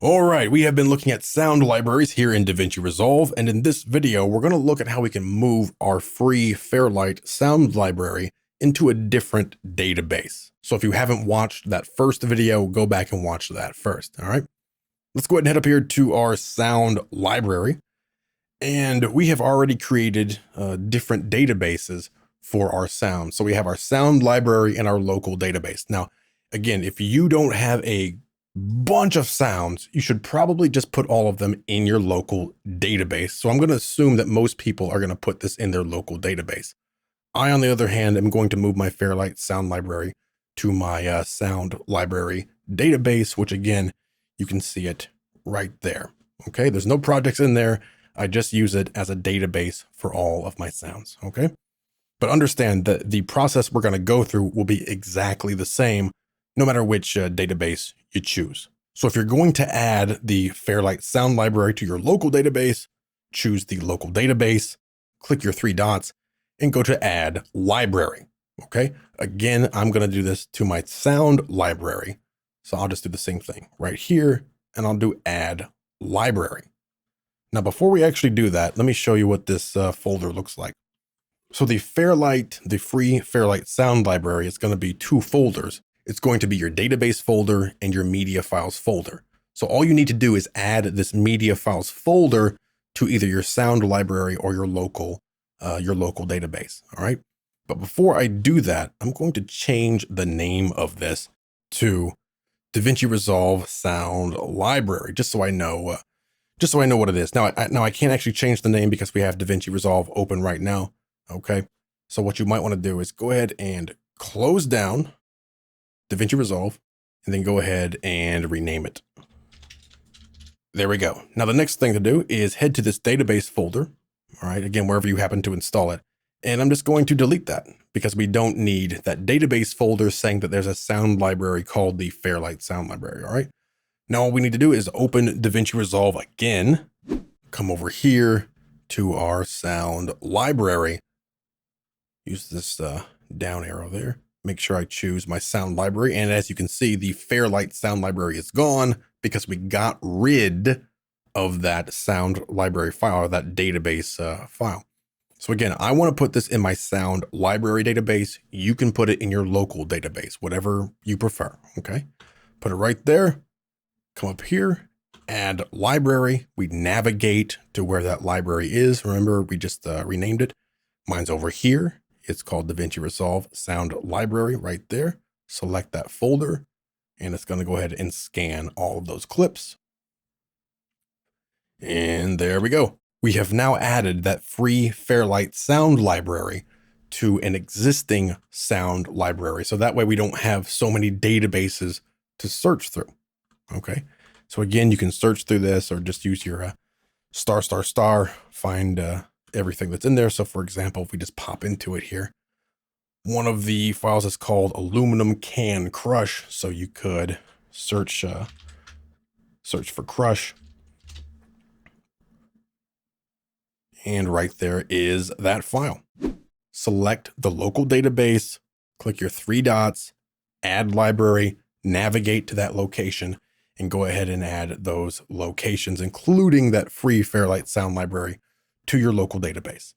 All right, we have been looking at sound libraries here in DaVinci Resolve, and in this video, we're going to look at how we can move our free Fairlight sound library into a different database. So if you haven't watched that first video, go back and watch that first, all right? Let's go ahead and head up here to our sound library, and we have already created different databases for our sound. So we have our sound library and our local database. Now, again, if you don't have a bunch of sounds, you should probably just put all of them in your local database. So I'm going to assume that most people are going to put this in their local database. I, on the other hand, am going to move my Fairlight sound library to my sound library database, which again, you can see it right there. Okay, there's no projects in there. I just use it as a database for all of my sounds. Okay, but understand that the process we're going to go through will be exactly the same no matter which database you choose. So if you're going to add the Fairlight sound library to your local database, choose the local database, click your three dots, and go to Add Library. Okay, again, I'm going to do this to my sound library. So I'll just do the same thing right here, and I'll do Add Library. Now, before we actually do that, let me show you what this folder looks like. So the Fairlight, the free Fairlight sound library is going to be two folders. It's going to be your database folder and your media files folder. So all you need to do is add this media files folder to either your sound library or your local database. All right. But before I do that, I'm going to change the name of this to DaVinci Resolve Sound Library, just so I know what it is. Now I can't actually change the name because we have DaVinci Resolve open right now. Okay. So what you might want to do is go ahead and close down DaVinci Resolve, and then go ahead and rename it. There we go. Now the next thing to do is head to this database folder. All right, again, wherever you happen to install it. And I'm just going to delete that because we don't need that database folder saying that there's a sound library called the Fairlight sound library. All right. Now all we need to do is open DaVinci Resolve again, come over here to our sound library. Use this down arrow there. Make sure I choose my sound library. And as you can see, the Fairlight sound library is gone because we got rid of that sound library file, or that database file. So again, I want to put this in my sound library database. You can put it in your local database, whatever you prefer. Okay. Put it right there. Come up here, add library. We navigate to where that library is. Remember, we just renamed it. Mine's over here. It's called DaVinci Resolve Sound Library right there. Select that folder, and it's going to go ahead and scan all of those clips. And there we go. We have now added that free Fairlight sound library to an existing sound library. So that way we don't have so many databases to search through. Okay. So again, you can search through this or just use your ****, find everything that's in there. So for example, if we just pop into it here, one of the files is called Aluminum Can Crush. So you could search for crush. And right there is that file. Select the local database, click your three dots, add library, navigate to that location, and go ahead and add those locations, including that free Fairlight sound library, to your local database.